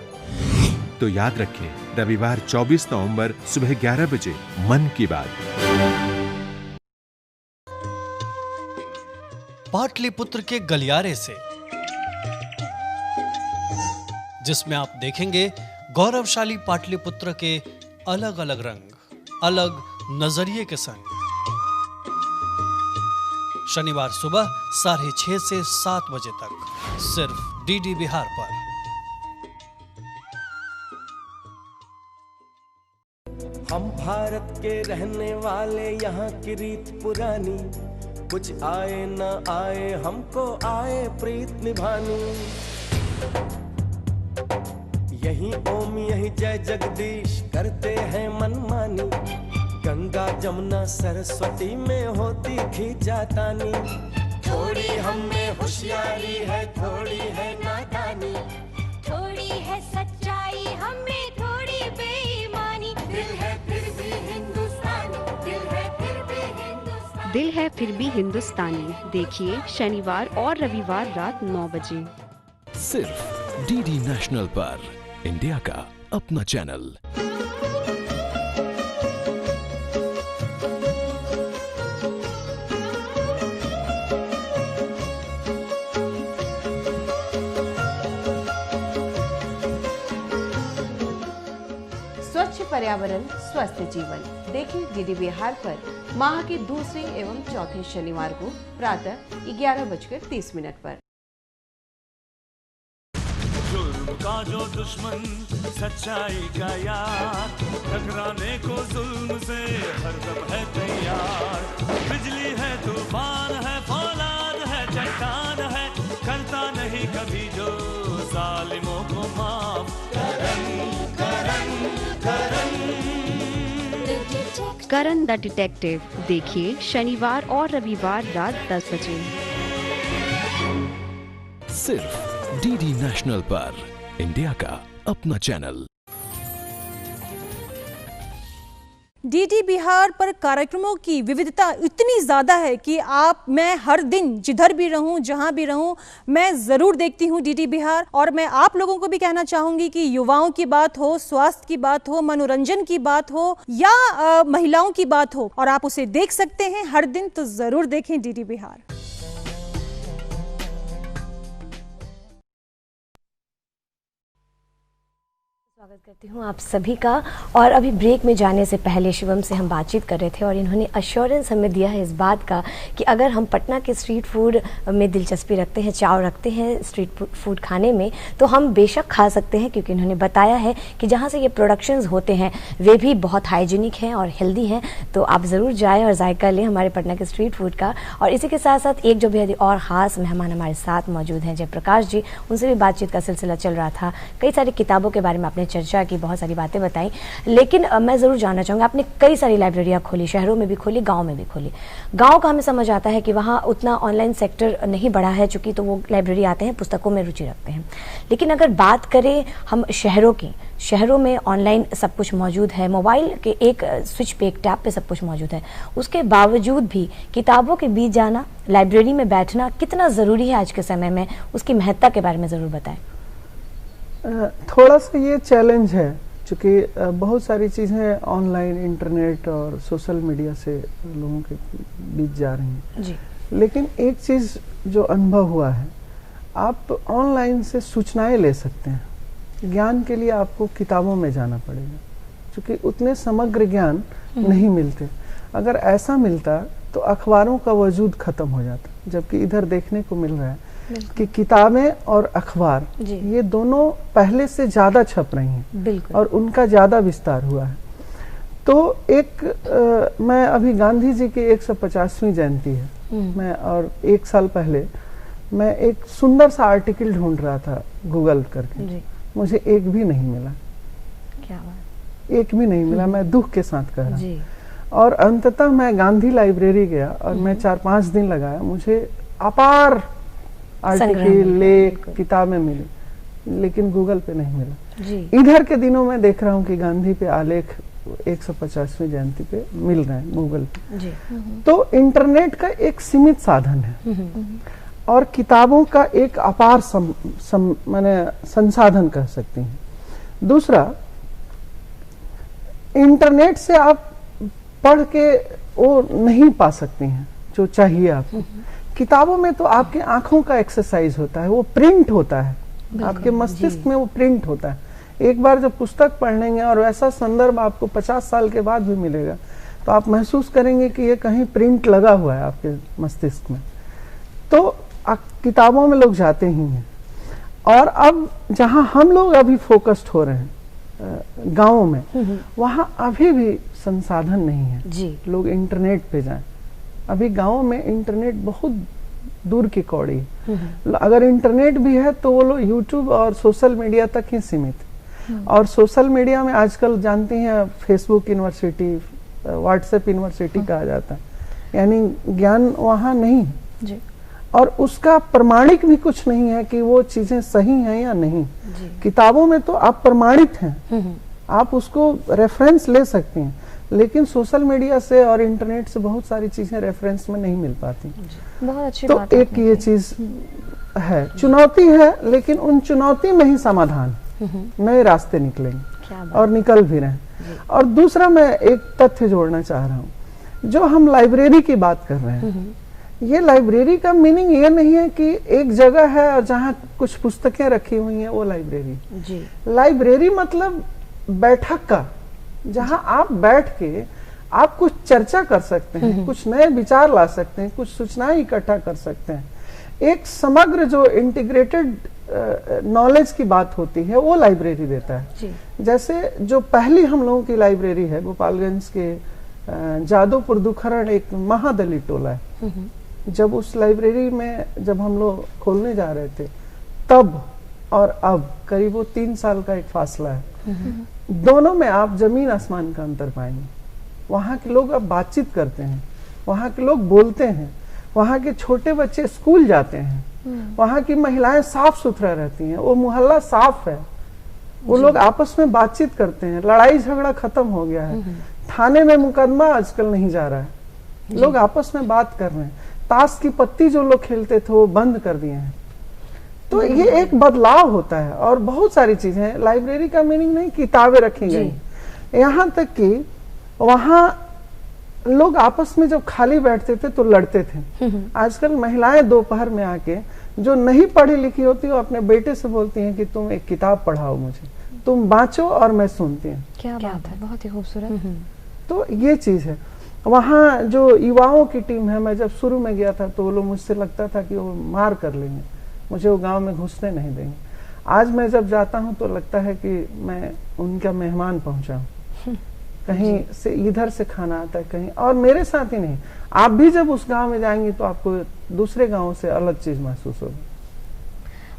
तो याद रखें, रविवार 24 नवंबर सुबह 11 बजे मन की बात। पाटलिपुत्र के गलियारे से, जिसमें आप देखेंगे गौरवशाली पाटलिपुत्र के अलग अलग रंग, अलग नजरिए के संग। शनिवार सुबह 6:30 से 7 बजे तक सिर्फ डीडी बिहार पर। हम भारत के रहने वाले, यहाँ की रीत पुरानी, कुछ आए न आए हमको आए प्रीत निभानी। यही ओम यही जय जगदीश करते हैं मनमानी, गंगा जमुना सरस्वती में होती खींचातानी। थोड़ी हम में होशियारी है, थोड़ी है नादानी, थोड़ी है सच्चाई हमें थोड़ी बेईमानी। दिल है फिर भी हिंदुस्तानी, दिल है फिर भी हिंदुस्तानी, दिल है फिर भी हिंदुस्तानी। देखिए शनिवार और रविवार रात 9 बजे सिर्फ डीडी नेशनल पर, इंडिया का अपना चैनल। स्वच्छ पर्यावरण स्वस्थ जीवन देखिए डीडी बिहार पर माह के दूसरे एवं चौथे शनिवार को प्रातः 11:30 पर। जुल्म का जो दुश्मन सच्चाई का यार, टकराने को जुल्म से हरदम है तैयार। बिजली है तूफान है फौलाद है चट्टान है, करता नहीं कभी जो जालिमों को माफ। करण द डिटेक्टिव देखिए शनिवार और रविवार रात 10 बजे सिर्फ डीडी नेशनल पर, इंडिया का अपना चैनल। डीडी बिहार पर कार्यक्रमों की विविधता इतनी ज़्यादा है कि मैं हर दिन जिधर भी रहूं, जहां भी रहूं, मैं ज़रूर देखती हूं डीडी बिहार। और मैं आप लोगों को भी कहना चाहूंगी कि युवाओं की बात हो, स्वास्थ्य की बात हो, मनोरंजन की बात हो या महिलाओं की बात हो, और आप उसे देख सकते हैं हर दिन, तो ज़रूर देखें डीडी बिहार। स्वागत करती हूँ आप सभी का। और अभी ब्रेक में जाने से पहले शिवम से हम बातचीत कर रहे थे और इन्होंने अश्योरेंस हमें दिया है इस बात का कि अगर हम पटना के स्ट्रीट फूड में दिलचस्पी रखते हैं, चाव रखते हैं स्ट्रीट फूड खाने में, तो हम बेशक खा सकते हैं, क्योंकि इन्होंने बताया है कि जहाँ से ये प्रोडक्शंस होते हैं वे भी बहुत हाइजीनिक हैं और हेल्दी हैं। तो आप ज़रूर जाएँ और जायका लें हमारे पटना के स्ट्रीट फूड का। और इसी के साथ साथ एक जो बेहद और ख़ास मेहमान हमारे साथ मौजूद हैं, जयप्रकाश जी, उनसे भी बातचीत का सिलसिला चल रहा था। कई सारी किताबों के बारे में आपने चर्चा की, बहुत सारी बातें बताई, लेकिन मैं ज़रूर जानना चाहूँगा, आपने कई सारी लाइब्रेरियाँ खोली, शहरों में भी खोली, गांव में भी खोली। गांव का हमें समझ आता है कि वहाँ उतना ऑनलाइन सेक्टर नहीं बढ़ा है, चूँकि तो वो लाइब्रेरी आते हैं, पुस्तकों में रुचि रखते हैं। लेकिन अगर बात करें हम शहरों की, शहरों में ऑनलाइन सब कुछ मौजूद है, मोबाइल के एक स्विच पे, एक टैप पे सब कुछ मौजूद है। उसके बावजूद भी किताबों के बीच जाना, लाइब्रेरी में बैठना कितना ज़रूरी है आज के समय में, उसकी महत्ता के बारे में ज़रूर बताएं। थोड़ा सा ये चैलेंज है, क्योंकि बहुत सारी चीज़ें ऑनलाइन, इंटरनेट और सोशल मीडिया से लोगों के बीच जा रही हैं जी। लेकिन एक चीज़ जो अनुभव हुआ है, आप ऑनलाइन से सूचनाएं ले सकते हैं, ज्ञान के लिए आपको किताबों में जाना पड़ेगा, क्योंकि उतने समग्र ज्ञान नहीं मिलते। अगर ऐसा मिलता तो अखबारों का वजूद खत्म हो जाता, जबकि इधर देखने को मिल रहा है कि किताबें और अखबार ये दोनों पहले से ज्यादा छप रही हैं और उनका ज्यादा विस्तार हुआ है। तो मैं अभी गांधी जी की 150वीं जयंती है, मैं और एक साल पहले मैं एक सुंदर सा आर्टिकल ढूंढ रहा था गूगल करके, मुझे एक भी नहीं मिला। क्या बात? एक भी नहीं मिला, मैं दुख के साथ कह रहा हूं। और अंततः मैं गांधी लाइब्रेरी गया और मैं 4-5 दिन लगाया, मुझे अपार आर्टिकल, लेख, किताबें मिली, लेकिन गूगल पे नहीं मिला। इधर के दिनों में देख रहा हूँ कि गांधी पे आलेख 150वीं जयंती पे मिल रहे हैं गूगल पे। तो इंटरनेट का एक सीमित साधन है और किताबों का एक अपार माने संसाधन कह सकते हैं। दूसरा, इंटरनेट से आप पढ़ के वो नहीं पा सकते हैं जो चाहिए आपको, किताबों में तो आपके आंखों का एक्सरसाइज होता है, वो प्रिंट होता है, आपके मस्तिष्क में वो प्रिंट होता है। एक बार जब पुस्तक पढ़ लेंगे और वैसा संदर्भ आपको 50 साल के बाद भी मिलेगा तो आप महसूस करेंगे कि ये कहीं प्रिंट लगा हुआ है आपके मस्तिष्क में। तो किताबों में लोग जाते ही हैं। और अब जहां हम लोग अभी फोकस्ड हो रहे हैं गांवों में, वहां अभी भी संसाधन नहीं है जी, लोग इंटरनेट पे जाएं। अभी गांवों में इंटरनेट बहुत दूर की कौड़ी है। अगर इंटरनेट भी है तो वो लोग यूट्यूब और सोशल मीडिया तक ही सीमित है। और सोशल मीडिया में आजकल जानती हैं फेसबुक यूनिवर्सिटी, व्हाट्सएप यूनिवर्सिटी कहा जाता है, यानी ज्ञान वहाँ नहीं जी। और उसका प्रमाणिक भी कुछ नहीं है कि वो चीजें सही हैं या नहीं। किताबों में तो आप प्रमाणित हैं, आप उसको रेफरेंस ले सकते हैं, लेकिन सोशल मीडिया से और इंटरनेट से बहुत सारी चीजें रेफरेंस में नहीं मिल पाती। बहुत अच्छी तो बात एक ये चीज है, चुनौती है, लेकिन उन चुनौती में ही समाधान, नए रास्ते निकलेंगे और निकल भी रहे हैं। और दूसरा मैं एक तथ्य जोड़ना चाह रहा हूँ, जो हम लाइब्रेरी की बात कर रहे हैं, ये लाइब्रेरी का मीनिंग ये नहीं है कि एक जगह है और जहाँ कुछ पुस्तकें रखी हुई हैं वो लाइब्रेरी जी। लाइब्रेरी मतलब बैठक का, जहाँ आप बैठ के आप कुछ चर्चा कर सकते हैं, कुछ नए विचार ला सकते हैं, कुछ सूचनाएं इकट्ठा कर सकते हैं। एक समग्र जो इंटीग्रेटेड नॉलेज की बात होती है वो लाइब्रेरी देता है जी। जैसे जो पहली हम लोगों की लाइब्रेरी है गोपालगंज के जादोपुर दुखरण एक महादलित टोला है, जब उस लाइब्रेरी में जब हम लोग खोलने जा रहे थे तब और अब करीब 3 साल का एक फासला है। दोनों में आप जमीन आसमान का अंतर पाएंगे। वहाँ के लोग अब बातचीत करते हैं, वहाँ के लोग बोलते हैं, वहाँ के छोटे बच्चे स्कूल जाते हैं, वहाँ की महिलाएं साफ सुथरा रहती हैं, वो मोहल्ला साफ है, वो लोग आपस में बातचीत करते हैं, लड़ाई झगड़ा खत्म हो गया है, थाने में मुकदमा आजकल नहीं जा रहा है, लोग आपस में बात कर रहे हैं। ताश की पत्ती जो लोग खेलते थे वो बंद कर दिए हैं। तो ये एक बदलाव होता है। और बहुत सारी चीजें, लाइब्रेरी का मीनिंग नहीं किताबें रखी गई, यहाँ तक कि वहाँ लोग आपस में जब खाली बैठते थे तो लड़ते थे। आजकल महिलाएं दोपहर में आके जो नहीं पढ़ी लिखी होती वो अपने बेटे से बोलती हैं कि तुम एक किताब पढ़ाओ मुझे, तुम बाँचो और मैं सुनती हूँ। क्या बात है, बहुत ही खूबसूरत। तो ये चीज है। वहाँ जो युवाओं की टीम है, मैं जब शुरू में गया था तो वो लोग मुझसे लगता था कि वो मार कर लेंगे, मुझे वो गांव में घुसने नहीं देंगे। आज मैं जब जाता हूँ तो लगता है कि मैं उनका मेहमान पहुंचा हूँ। कहीं से इधर से खाना आता है, कहीं और मेरे साथ ही नहीं, आप भी जब उस गांव में जाएंगे तो आपको दूसरे गांवों से अलग चीज महसूस होगी।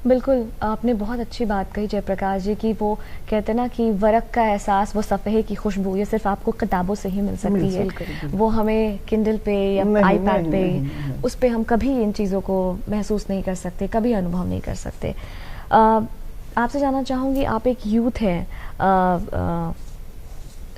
बिल्कुल, आपने बहुत अच्छी बात कही जयप्रकाश जी की। वो कहते हैं ना कि वरक का एहसास, वो सफ़े की खुशबू, ये सिर्फ आपको किताबों से ही मिल सकती है। वो हमें किंडल पे या आईपैड पे, उस पे हम कभी इन चीज़ों को महसूस नहीं कर सकते, कभी अनुभव नहीं कर सकते। आपसे जानना चाहूँगी, आप एक यूथ हैं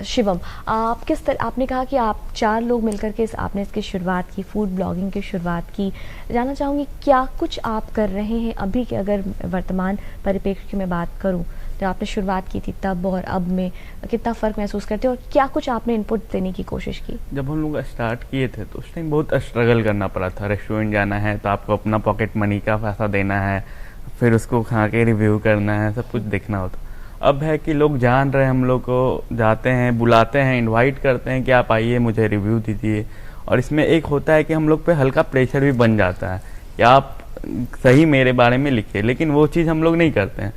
शिवम, आप किस तरह, आपने कहा कि आप 4 लोग मिलकर के आपने इसकी शुरुआत की, फूड ब्लॉगिंग की शुरुआत की। जानना चाहूँगी क्या कुछ आप कर रहे हैं अभी के, अगर वर्तमान परिप्रेक्ष्य में बात करूँ, जब आपने शुरुआत की थी तब और अब में कितना फ़र्क महसूस करते हैं, और क्या कुछ आपने इनपुट देने की कोशिश की? जब हम लोग स्टार्ट किए थे तो उस टाइम बहुत स्ट्रगल करना पड़ा था। रेस्टोरेंट जाना है तो आपको अपना पॉकेट मनी का पैसा देना है, फिर उसको खा के रिव्यू करना है, सब कुछ देखना होता। अब है कि लोग जान रहे हैं, हम लोग को जाते हैं, बुलाते हैं, इनवाइट करते हैं कि आप आइए मुझे रिव्यू दीजिए। और इसमें एक होता है कि हम लोग पे हल्का प्रेशर भी बन जाता है कि आप सही मेरे बारे में लिखिए, लेकिन वो चीज़ हम लोग नहीं करते हैं।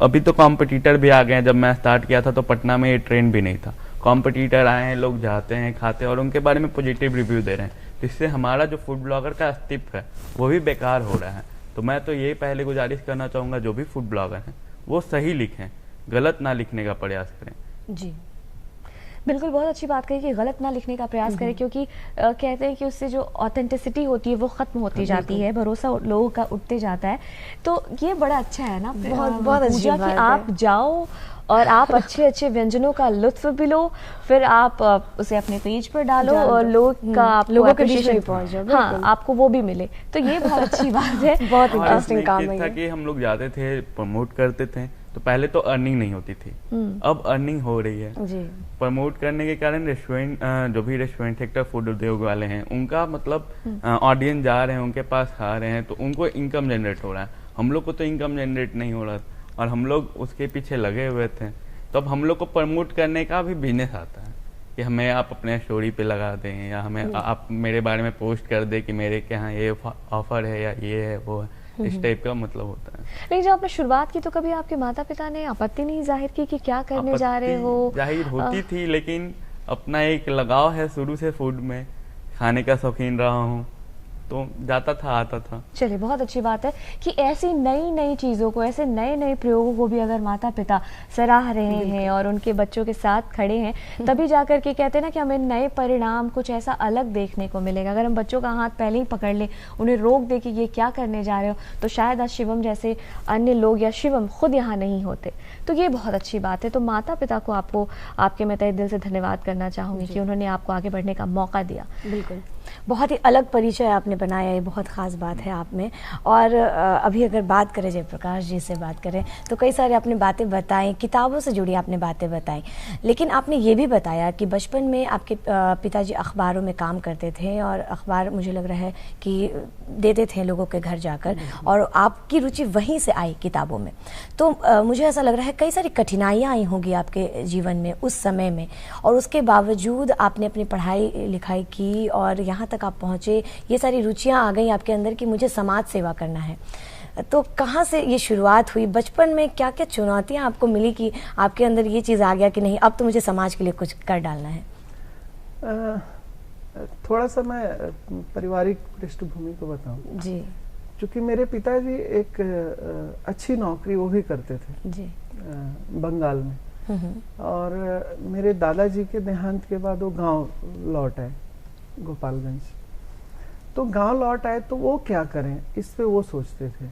अभी तो कॉम्पिटिटर भी आ गए हैं। जब मैं स्टार्ट किया था तो पटना में ये ट्रेंड भी नहीं था। कॉम्पिटिटर आए हैं, लोग जाते हैं, खाते हैं और उनके बारे में पॉजिटिव रिव्यू दे रहे हैं, जिससे हमारा जो फूड ब्लॉगर का अस्तित्व है वो भी बेकार हो रहा है। तो मैं तो ये पहले गुजारिश करना चाहूँगा, जो भी फूड ब्लॉगर हैं वो सही लिखें, गलत ना लिखने का प्रयास करें। जी बिल्कुल, बहुत अच्छी बात कही कि गलत ना लिखने का प्रयास करें, क्योंकि कहते हैं कि उससे जो ऑथेंटिसिटी होती है वो खत्म होती जाती है, भरोसा लोगों का उठते जाता है। तो ये बड़ा अच्छा है ना, बहुत अच्छी बात कि आप जाओ और आप अच्छे अच्छे व्यंजनों का लुत्फ भी लो, फिर आप उसे अपने पेज पर डालो और लोगों के बीच में पहुंच जाओ। हाँ, आपको वो भी मिले, तो ये बहुत अच्छी बात है। बहुत इंटरेस्टिंग काम है कि हम लोग जाते थे, प्रमोट करते थे, तो पहले तो अर्निंग नहीं होती थी, अब अर्निंग हो रही है जी। प्रमोट करने के कारण रेस्टोरेंट, जो भी रेस्टोरेंट सेक्टर फूड उद्योग वाले हैं उनका मतलब ऑडियंस जा रहे हैं, उनके पास खा रहे हैं, तो उनको इनकम जनरेट हो रहा है। हम लोग को तो इनकम जनरेट नहीं हो रहा और हम लोग उसके पीछे लगे हुए थे। तो अब हम लोग को प्रमोट करने का भी बिजनेस आता है कि हमें आप अपने स्टोरी पे लगा दें या हमें आप मेरे बारे में पोस्ट कर दे कि मेरे के यहाँ ये ऑफर है या ये है वो है, इस टाइप का मतलब होता है। लेकिन जब आपने शुरुआत की तो कभी आपके माता पिता ने आपत्ति नहीं जाहिर की कि क्या करने जा रहे हो? जाहिर होती थी, लेकिन अपना एक लगाव है शुरू से फूड में, खाने का शौकीन रहा हूँ तो जाता था आता था। चलिए बहुत अच्छी बात है कि ऐसी नई नई चीज़ों को, ऐसे नए नए प्रयोगों को भी अगर माता पिता सराह रहे हैं और उनके बच्चों के साथ खड़े हैं, तभी जाकर के कहते हैं ना कि हमें नए परिणाम कुछ ऐसा अलग देखने को मिलेगा। अगर हम बच्चों का हाथ पहले ही पकड़ लें, उन्हें रोक दे कि ये क्या करने जा रहे हो, तो शायद आज शिवम जैसे अन्य लोग या शिवम खुद यहाँ नहीं होते। तो ये बहुत अच्छी बात है। तो माता पिता को आपको आपके मैं तहे दिल से धन्यवाद करना चाहूँगी कि उन्होंने आपको आगे बढ़ने का मौका दिया। बिल्कुल, बहुत ही अलग परिचय आपने बनाया, ये बहुत ख़ास बात है आप में। और अभी अगर बात करें जयप्रकाश जी से बात करें तो कई सारी आपने बातें बताई, किताबों से जुड़ी आपने बातें बताई, लेकिन आपने ये भी बताया कि बचपन में आपके पिताजी अखबारों में काम करते थे और अखबार मुझे लग रहा है कि देते थे लोगों के घर जाकर, और आपकी रुचि वहीं से आई किताबों में। तो मुझे ऐसा लग रहा है कई सारी कठिनाइयाँ आई होंगी आपके जीवन में उस समय में, और उसके बावजूद आपने अपनी पढ़ाई लिखाई की और यहाँ तक आप पहुँचे। ये सारी रुचियाँ आ गई आपके अंदर कि मुझे समाज सेवा करना है। तो कहाँ से ये शुरुआत हुई? बचपन में क्या क्या चुनौतियाँ आपको मिली कि आपके अंदर ये चीज़ आ गया कि नहीं, अब तो मुझे समाज के लिए कुछ कर डालना है? थोड़ा सा मैं पारिवारिक पृष्ठभूमि को बताऊं जी। क्योंकि मेरे पिताजी एक अच्छी नौकरी वो भी करते थे जी, बंगाल में, और मेरे दादाजी के देहांत के बाद वो गांव लौट आए गोपालगंज। तो गांव लौट आए तो वो क्या करें, इस पे वो सोचते थे।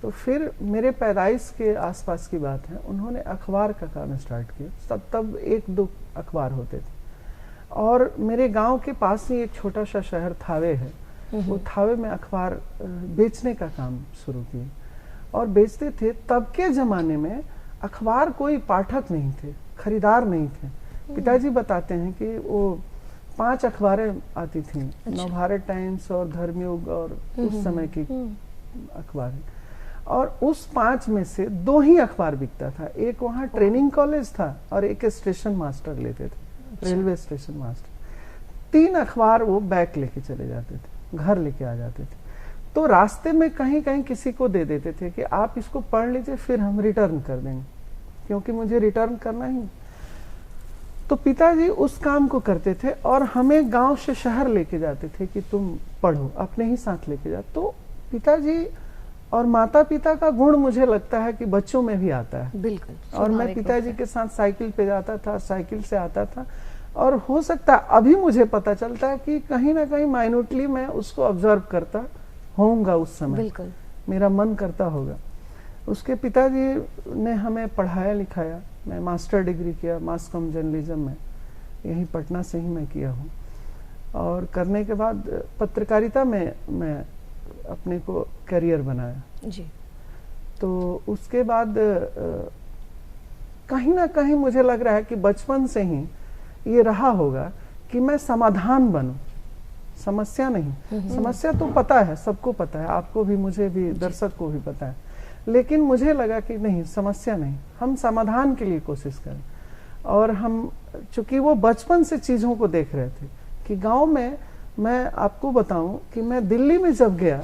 तो फिर मेरे पैदाइश के आसपास की बात है, उन्होंने अखबार का काम स्टार्ट किया। तब एक दो अखबार होते थे, और मेरे गांव के पास ही एक छोटा सा शहर थावे है, वो थावे में अखबार बेचने का काम शुरू किए और बेचते थे। तब के जमाने में अखबार कोई पाठक नहीं थे, खरीदार नहीं थे। पिताजी बताते हैं कि वो 5 अखबारें आती थी, नवभारत टाइम्स और धर्मयुग और उस समय की अखबार, और उस 5 में से 2 ही अखबार बिकता था। एक वहाँ ट्रेनिंग कॉलेज था और एक स्टेशन मास्टर लेते थे, रेलवे स्टेशन मास्टर। 3 अखबार वो बैग लेके चले जाते थे, घर लेके आ जाते थे। तो रास्ते में कहीं कहीं किसी को दे देते थे कि आप इसको पढ़ लीजिए, फिर हम रिटर्न कर देंगे, क्योंकि मुझे रिटर्न करना ही। तो पिताजी उस काम को करते थे और हमें गांव से शहर लेके जाते थे कि तुम पढ़ो, अपने ही साथ लेके जा। तो पिताजी और माता पिता का गुण मुझे लगता है कि बच्चों में भी आता है। बिल्कुल। और मैं पिताजी के साथ साइकिल पे जाता था, साइकिल से आता था, और हो सकता है अभी मुझे पता चलता है कि कहीं ना कहीं माइन्यूटली मैं उसको ऑब्जर्व करता होऊंगा उस समय। बिल्कुल। मेरा मन करता होगा। उसके पिताजी ने हमें पढ़ाया लिखाया। मैं मास्टर डिग्री किया मास कॉम जर्नलिज्म में, यही पटना से ही मैं किया हूँ। और करने के बाद पत्रकारिता में मैं अपने को करियर बनाया जी। तो उसके बाद कहीं ना कहीं मुझे लग रहा है कि बचपन से ही ये रहा होगा कि मैं समाधान बनूं, समस्या नहीं। समस्या तो पता है, सबको पता है, आपको भी, मुझे भी, दर्शक को भी पता है, लेकिन मुझे लगा कि नहीं, समस्या नहीं, हम समाधान के लिए कोशिश करें। और हम चूंकि वो बचपन से चीजों को देख रहे थे कि गांव में, मैं आपको बताऊं कि मैं दिल्ली में जब गया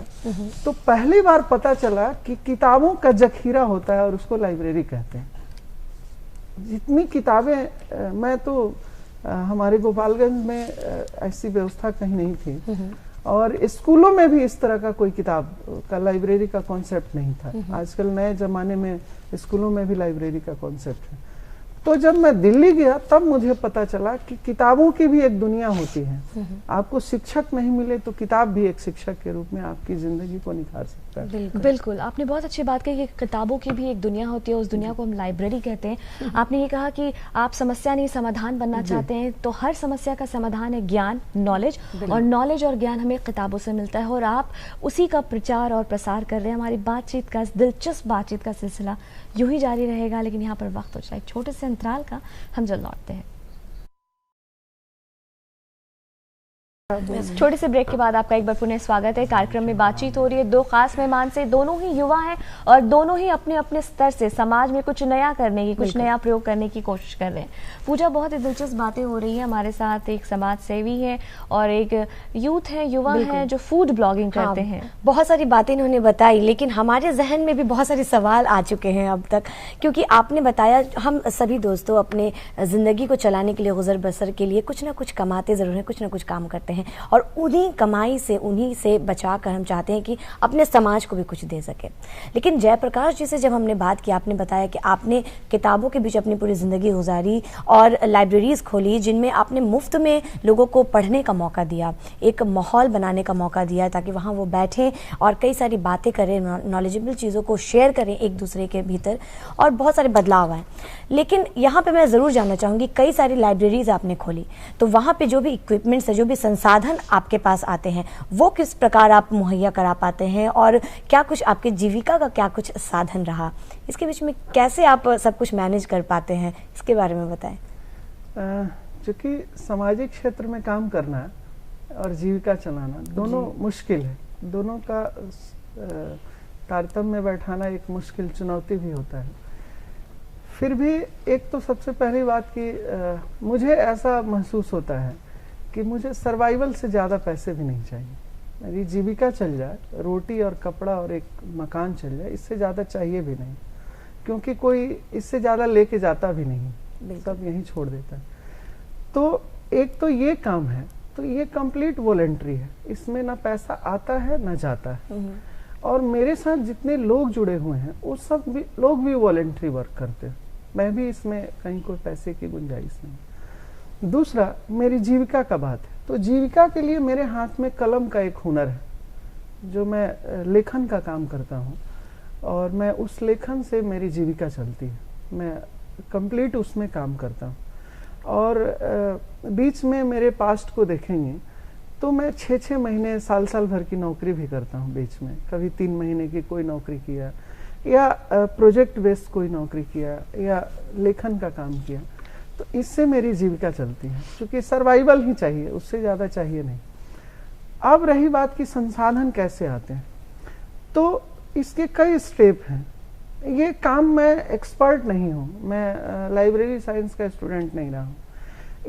तो पहली बार पता चला कि किताबों का जखीरा होता है और उसको लाइब्रेरी कहते हैं। जितनी किताबें, मैं तो हमारे गोपालगंज में ऐसी व्यवस्था कहीं नहीं थी, और स्कूलों में भी इस तरह का कोई किताब का, लाइब्रेरी का कॉन्सेप्ट नहीं था। आजकल नए जमाने में स्कूलों में भी लाइब्रेरी का कॉन्सेप्ट है। तो जब मैं दिल्ली गया तब मुझे पता चला कि किताबों की भी एक दुनिया होती है। आपको शिक्षक नहीं मिले तो किताब भी एक शिक्षक के रूप में आपकी जिंदगी को निखार सकता है। बिल्कुल, आपने बहुत अच्छी बात कही कि किताबों की भी एक दुनिया होती है, उस दुनिया को हम लाइब्रेरी कहते हैं। आपने ये कहा कि आप समस्या नहीं समाधान बनना चाहते हैं, तो हर समस्या का समाधान है ज्ञान, नॉलेज, और नॉलेज और ज्ञान हमें किताबों से मिलता है, और आप उसी का प्रचार और प्रसार कर रहे हैं। हमारी बातचीत का, दिलचस्प बातचीत का सिलसिला यूं ही जारी रहेगा, लेकिन यहाँ पर वक्त हो जाए एक छोटे से अंतराल का, हम जल्द लौटते हैं। छोटे से ब्रेक के बाद आपका एक बार पुनः स्वागत है। कार्यक्रम में बातचीत हो रही है दो खास मेहमान से। दोनों ही युवा हैं और दोनों ही अपने अपने स्तर से समाज में कुछ नया करने की, कुछ नया प्रयोग करने की कोशिश कर रहे हैं। पूजा, बहुत ही दिलचस्प बातें हो रही है। हमारे साथ एक समाज सेवी है और एक यूथ है, युवा है जो फूड ब्लॉगिंग करते हैं। बहुत सारी बातें इन्होंने बताई, लेकिन हमारे जहन में भी बहुत सारे सवाल आ चुके हैं अब तक, क्योंकि आपने बताया हम सभी दोस्तों अपने जिंदगी को चलाने के लिए, गुजर बसर के लिए कुछ ना कुछ कमाते जरूर हैं, कुछ ना कुछ काम करते हैं, और उन्हीं कमाई से, उन्हीं से बचाकर हम चाहते हैं कि अपने समाज को भी कुछ दे सके। लेकिन जयप्रकाश जी से जब हमने बात की, आपने बताया कि आपने किताबों के बीच अपनी पूरी ज़िंदगी गुजारी और लाइब्रेरीज़ खोली जिनमें आपने मुफ्त में लोगों को पढ़ने का मौका दिया, एक माहौल बनाने का मौका दिया ताकि वहाँ वो बैठें और कई सारी बातें करें, नॉलेजेबल चीज़ों को शेयर करें एक दूसरे के भीतर, और बहुत सारे बदलाव आए। लेकिन यहाँ पर मैं ज़रूर जानना चाहूँगी, कई सारी लाइब्रेरीज़ आपने खोली, तो वहाँ पर जो भी इक्विपमेंट्स है, जो भी संसाधन आपके पास आते हैं, वो किस प्रकार आप मुहैया करा पाते हैं, और क्या कुछ आपके जीविका का क्या कुछ साधन रहा, इसके बीच में कैसे आप सब कुछ मैनेज कर पाते हैं, इसके बारे में बताएं। चूँकि सामाजिक क्षेत्र में काम करना और जीविका चलाना दोनों मुश्किल है, दोनों का तारतम्य में बैठाना एक मुश्किल चुनौती भी होता है। फिर भी एक तो सबसे पहली बात कि मुझे ऐसा महसूस होता है कि मुझे सर्वाइवल से ज़्यादा पैसे भी नहीं चाहिए। मेरी जीविका चल जाए, रोटी और कपड़ा और एक मकान चल जाए, इससे ज़्यादा चाहिए भी नहीं, क्योंकि कोई इससे ज़्यादा लेके जाता भी नहीं, सब यहीं छोड़ देता है। तो एक तो ये काम है, तो ये कंप्लीट वॉलंटरी है, इसमें ना पैसा आता है ना जाता है, और मेरे साथ जितने लोग जुड़े हुए हैं वो सब भी लोग भी वॉलंटरी वर्क करते हैं। मैं भी इसमें कहीं कोई पैसे की गुंजाइश नहीं। दूसरा, मेरी जीविका का बात है, तो जीविका के लिए मेरे हाथ में कलम का एक हुनर है, जो मैं लेखन का काम करता हूँ, और मैं उस लेखन से मेरी जीविका चलती है, मैं कंप्लीट उसमें काम करता हूँ। और बीच में मेरे पास्ट को देखेंगे तो मैं 6-6 महीने, साल भर की नौकरी भी करता हूँ बीच में, कभी 3 महीने की कोई नौकरी किया, या प्रोजेक्ट बेस्ड कोई नौकरी किया, या लेखन का काम किया। तो इससे मेरी जीविका चलती है, क्योंकि सर्वाइवल ही चाहिए, उससे ज़्यादा चाहिए नहीं। अब रही बात कि संसाधन कैसे आते हैं, तो इसके कई स्टेप हैं। ये काम मैं एक्सपर्ट नहीं हूँ, मैं लाइब्रेरी साइंस का स्टूडेंट नहीं रहा हूँ।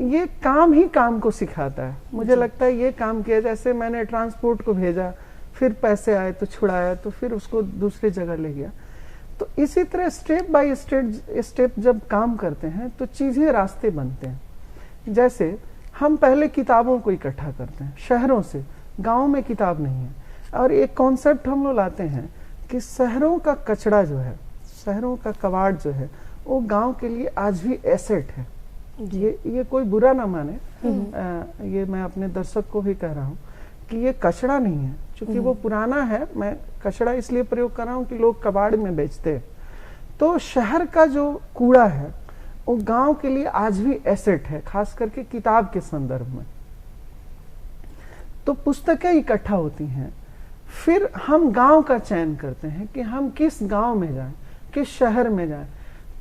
ये काम ही काम को सिखाता है। मुझे लगता है ये काम किया, जैसे मैंने ट्रांसपोर्ट को भेजा, फिर पैसे आए तो छुड़ाया, तो फिर उसको दूसरी जगह ले गया। तो इसी तरह स्टेप बाय स्टेप जब काम करते हैं तो चीज़ें रास्ते बनते हैं। जैसे हम पहले किताबों को इकट्ठा करते हैं शहरों से, गाँव में किताब नहीं है, और एक कॉन्सेप्ट हम लोग लाते हैं कि शहरों का कचरा जो है, शहरों का कबाड़ जो है, वो गांव के लिए आज भी एसेट है। ये कोई बुरा ना माने, ये मैं अपने दर्शक को भी कह रहा हूँ कि ये कचरा नहीं है, क्योंकि वो पुराना है। मैं कचरा इसलिए प्रयोग कर रहा हूँ कि लोग कबाड़ में बेचते हैं। तो शहर का जो कूड़ा है वो गांव के लिए आज भी एसेट है, खास करके किताब के संदर्भ में। तो पुस्तकें इकट्ठा होती हैं, फिर हम गांव का चयन करते हैं कि हम किस गांव में जाएं, किस शहर में जाएं।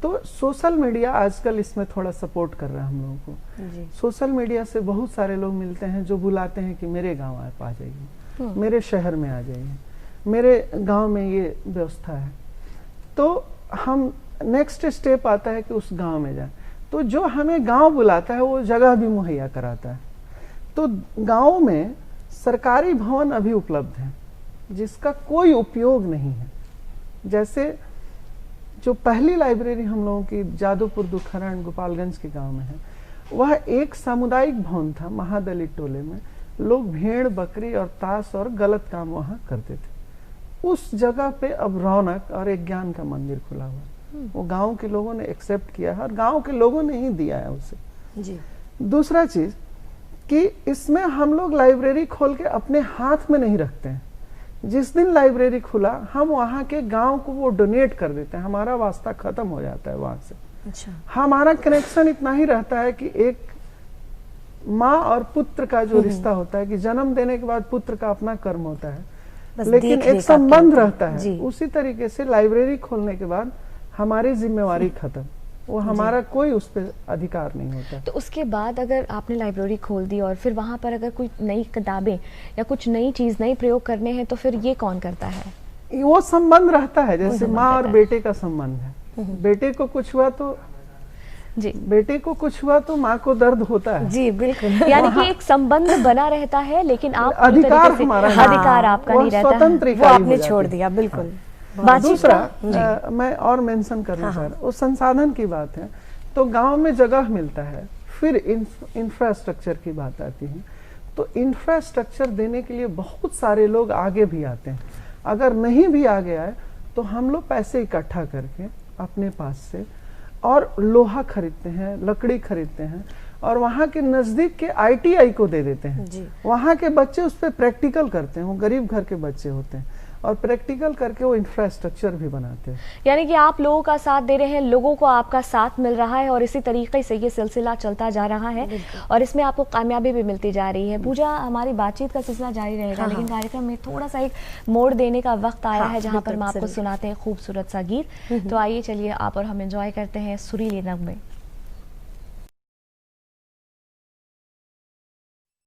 तो सोशल मीडिया आजकल इसमें थोड़ा सपोर्ट कर रहा है हम लोगों को। सोशल मीडिया से बहुत सारे लोग मिलते हैं जो बुलाते हैं कि मेरे गांव आप आ जाइए, मेरे शहर में आ जाइए, मेरे गांव में ये व्यवस्था है। तो हम नेक्स्ट स्टेप आता है कि उस गांव में जाएं। तो जो हमें गांव बुलाता है वो जगह भी मुहैया कराता है। तो गाँव में सरकारी भवन अभी उपलब्ध है जिसका कोई उपयोग नहीं है। जैसे जो पहली लाइब्रेरी हम लोगों की जादूपुर दुखहरण गोपालगंज के गांव में है, वह एक सामुदायिक भवन था महादलित टोले में। लोग भेड़ बकरी और ताश और गलत काम वहां करते थे। उस जगह पे अब रौनक और एक ज्ञान का मंदिर खुला हुआ। वो गांव के लोगों ने एक्सेप्ट किया है और गांव के लोगों ने ही दिया है उसे। जी। दूसरा चीज कि इसमें हम लोग लाइब्रेरी खोल के अपने हाथ में नहीं रखते हैं। जिस दिन लाइब्रेरी खुला हम वहाँ के गांव को वो डोनेट कर देते हैं, हमारा वास्ता खत्म हो जाता है वहां से। अच्छा। हमारा कनेक्शन इतना ही रहता है कि एक माँ और पुत्र का जो रिश्ता होता है कि जन्म देने के बाद पुत्र का अपना कर्म होता है, लेकिन एक संबंध रहता है। उसी तरीके से लाइब्रेरी खोलने के बाद हमारी जिम्मेवारी खत्म, वो हमारा कोई उस पर अधिकार नहीं होता। तो उसके बाद अगर आपने लाइब्रेरी खोल दी और फिर वहां पर अगर कोई नई किताबें या कुछ नई चीज नए प्रयोग करने हैं तो फिर ये कौन करता है? वो संबंध रहता है, जैसे माँ और बेटे का संबंध है। बेटे को कुछ हुआ तो जी, बेटे को कुछ हुआ तो माँ को दर्द होता है। जी बिल्कुल, यानी कि एक संबंध बना रहता है, लेकिन आप अधिकार हमारा, अधिकार आपका नहीं रहता, स्वतंत्र वो आपने छोड़ दिया। बिल्कुल। दूसरा मैं और मेंशन करना चाह रहा हूँ, वो संसाधन की बात है तो गांव में जगह मिलता है, फिर इंफ्रास्ट्रक्चर की बात आती है। तो इंफ्रास्ट्रक्चर देने के लिए बहुत सारे लोग आगे भी आते हैं। अगर नहीं भी आगे आए तो हम लोग पैसे इकट्ठा करके अपने पास से और लोहा खरीदते हैं, लकड़ी खरीदते हैं और वहाँ के नजदीक के ITI को दे देते हैं। वहाँ के बच्चे उस पर प्रैक्टिकल करते हैं, वो गरीब घर के बच्चे होते हैं और प्रैक्टिकल करके वो इंफ्रास्ट्रक्चर भी बनाते हैं। यानी कि आप लोगों का साथ दे रहे हैं, लोगों को आपका साथ मिल रहा है और इसी तरीके से ये सिलसिला चलता जा रहा है और इसमें आपको कामयाबी भी मिलती जा रही है। पूजा, हमारी बातचीत का सिलसिला जारी रहेगा, लेकिन कार्यक्रम में थोड़ा सा एक मोड़ देने का वक्त आया है जहाँ पर हम आपको सुनाते हैं खूबसूरत सा गीत। तो आइए चलिए आप और हम एंजॉय करते हैं सुरीले नगमे।